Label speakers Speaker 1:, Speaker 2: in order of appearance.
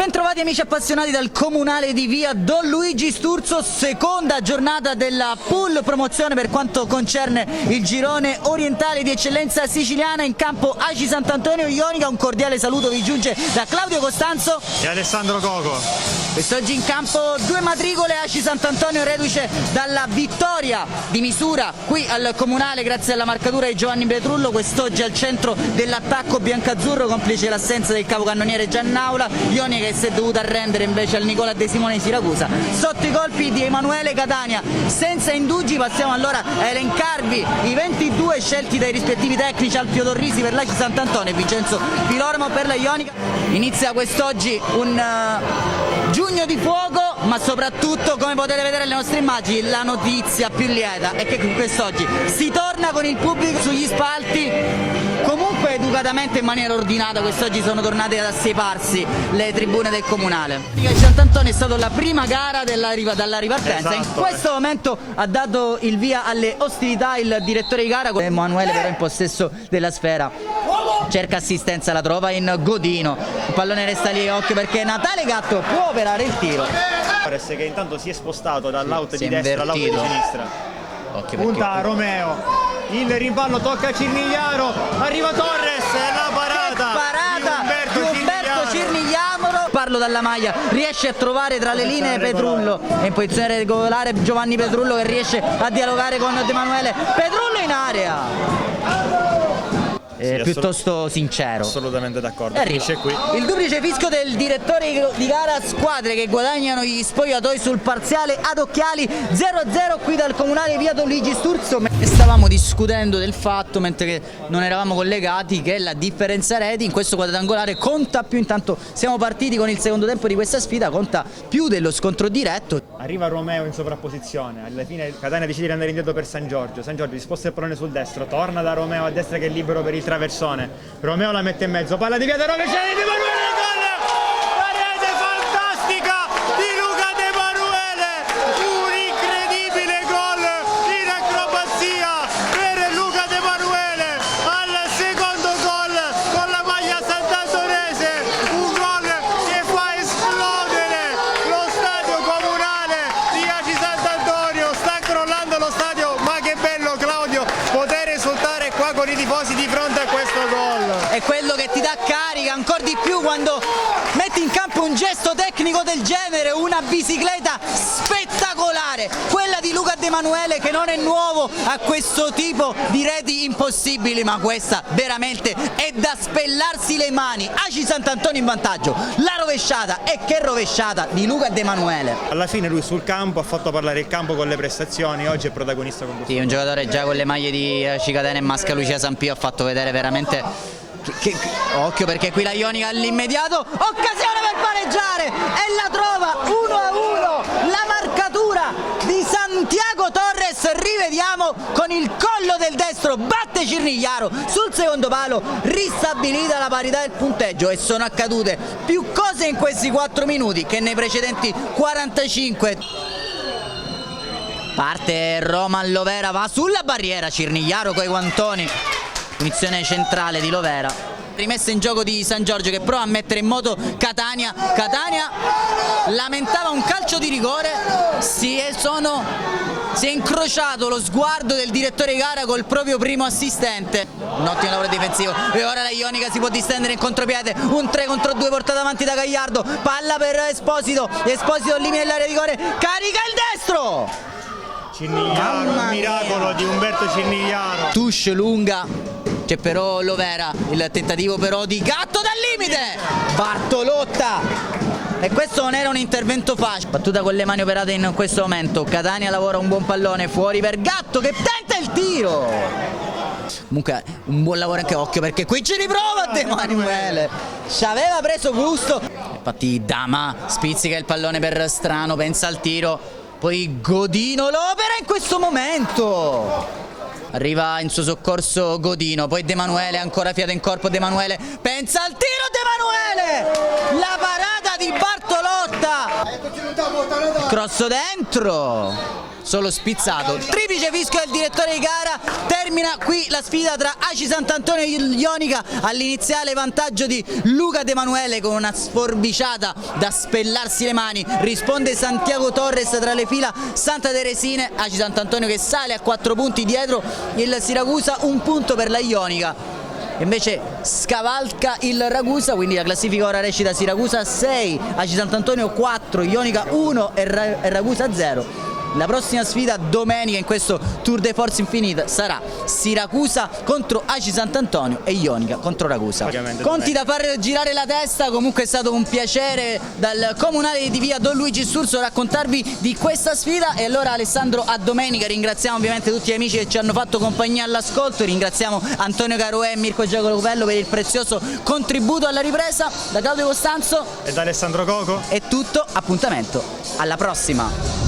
Speaker 1: Bentrovati amici appassionati dal comunale di via Don Luigi Sturzo, seconda giornata della pool promozione per quanto concerne il girone orientale di eccellenza siciliana. In campo ACI Sant'Antonio Ionica, un cordiale saluto vi giunge da Claudio Costanzo
Speaker 2: e Alessandro Coco.
Speaker 1: Quest'oggi in campo due matricole, ACI Sant'Antonio reduce dalla vittoria di misura qui al comunale grazie alla marcatura di Giovanni Petrullo, quest'oggi al centro dell'attacco biancazzurro, complice l'assenza del capocannoniere Giannaula. Ionica che si è dovuta arrendere invece al Nicola De Simone di Siracusa sotto i colpi di Emanuele Catania. Senza indugi passiamo allora a elencarvi i 22 scelti dai rispettivi tecnici: Alfio Torrisi per l'ACI Sant'Antonio e Vincenzo Filormo per la Ionica. Inizia quest'oggi un giugno di fuoco, ma soprattutto, come potete vedere alle nostre immagini, la notizia più lieta è che quest'oggi si torna con il pubblico sugli spalti, comunque educatamente in maniera ordinata. Quest'oggi sono tornate ad assieparsi le tribune del comunale. Il Sant'Antonio è stata la prima gara dalla ripartenza.
Speaker 2: Esatto,
Speaker 1: in questo momento ha dato il via alle ostilità il direttore di gara, Emanuele però in possesso della sfera, cerca assistenza, la trova in Godino, il pallone resta lì, occhio perché Natale Gatto può operare il tiro.
Speaker 2: Torres che intanto si è spostato dall'out di destra all'out di sinistra. Punta Romeo, il rimpallo tocca a Cirnigliaro, arriva Torres e la parata
Speaker 1: di Umberto Cirnigliaro. Parlo dalla maglia, riesce a trovare tra le linee Petrullo, è in posizione regolare Giovanni Petrullo che riesce a dialogare con Emanuele. Petrullo in area,
Speaker 2: sì,
Speaker 1: piuttosto sincero.
Speaker 2: Assolutamente d'accordo.
Speaker 1: Finisce qui il duplice fischio del direttore di gara, squadre che guadagnano gli spogliatoi sul parziale ad occhiali 0-0 qui dal comunale via Don Luigi Sturzo. E stavamo discutendo del fatto, mentre che non eravamo collegati, che la differenza reti in questo quadrangolare conta più. Intanto siamo partiti con il secondo tempo di questa sfida, conta più dello scontro diretto.
Speaker 2: Arriva Romeo in sovrapposizione, alla fine Catania decide di andare indietro per San Giorgio si sposta il pallone sul destro, torna da Romeo a destra che è libero per il traversone, Romeo la mette in mezzo, palla di piede rovesciata di Emanuele, gol! La rete fantastica di Luca De Emanuele, un incredibile gol in acrobazia per Luca De Emanuele al secondo gol con la maglia santantonese, un gol che fa esplodere lo stadio comunale di ACI Sant'Antonio. Sta crollando lo stadio, ma che bello Claudio poter esultare qua con i tifosi di fronte a questo gol.
Speaker 1: È quello che ti dà carica ancora di più quando metti in campo un gesto tecnico del genere, una bicicletta spettacolare, quella di Luca De Emanuele, che non è nuovo a questo tipo di reti impossibili, ma questa veramente è da spellarsi le mani. ACI Sant'Antonio in vantaggio, la rovesciata, e che rovesciata di Luca De Emanuele.
Speaker 2: Alla fine lui sul campo ha fatto parlare il campo con le prestazioni, oggi è protagonista con questo.
Speaker 1: Sì, un giocatore già con le maglie di ACI Catania e Masca Lucia Sampio ha fatto vedere veramente occhio perché qui la Ionica all'immediato, occasione per pareggiare e la trova 1-1, la marcatura di Santiago Torres, rivediamo con il collo del destro, batte Cirnigliaro sul secondo palo, ristabilita la parità del punteggio. E sono accadute più cose in questi 4 minuti che nei precedenti 45. Parte Roman Lovera, va sulla barriera Cirnigliaro coi guantoni, punizione centrale di Lovera, rimessa in gioco di San Giorgio che prova a mettere in moto Catania lamentava un calcio di rigore, si è incrociato lo sguardo del direttore di gara col proprio primo assistente. Un ottimo lavoro difensivo e ora la Ionica si può distendere in contropiede, un 3 contro 2 portato avanti da Gagliardo, palla per Esposito al limite dell'area di rigore, carica il destro.
Speaker 2: Cirnigliaro, il miracolo di Umberto Cirnigliaro.
Speaker 1: Touche lunga, c'è però Lovera, il tentativo però di Gatto dal limite, Bartolotta, e questo non era un intervento facile. Battuta con le mani operate in questo momento, Catania lavora un buon pallone, fuori per Gatto che tenta il tiro. Comunque un buon lavoro anche, occhio perché qui ci riprova De Emanuele, ci aveva preso gusto. Infatti Dama spizzica il pallone per Strano, pensa al tiro, poi Godino lo opera in questo momento, arriva in suo soccorso Godino, poi De Emanuele, ancora fiato in corpo De Emanuele, pensa al tiro De Emanuele, la parata di Bartolotta, cross dentro, solo spizzato. Triplice fischio del direttore di gara, termina qui la sfida tra Aci Sant'Antonio e Ionica, all'iniziale vantaggio di Luca De Manuele con una sforbiciata da spellarsi le mani, risponde Santiago Torres tra le fila Santa Teresine, Aci Sant'Antonio che sale a 4 punti dietro il Siracusa, 1 punto per la Ionica. Invece scavalca il Ragusa, quindi la classifica ora recita Siracusa 6, Aci Sant'Antonio 4, Ionica 1 e Ragusa 0. La prossima sfida domenica in questo Tour de Force Infinite sarà Siracusa contro Aci Sant'Antonio e Ionica contro Ragusa. Conti da far girare la testa, comunque è stato un piacere dal comunale di via Don Luigi Sturzo raccontarvi di questa sfida, e allora Alessandro, a domenica. Ringraziamo ovviamente tutti gli amici che ci hanno fatto compagnia all'ascolto, ringraziamo Antonio Caruè e Mirko Giacopello per il prezioso contributo alla ripresa. Da Claudio Costanzo
Speaker 2: e da Alessandro Coco
Speaker 1: è tutto, appuntamento alla prossima.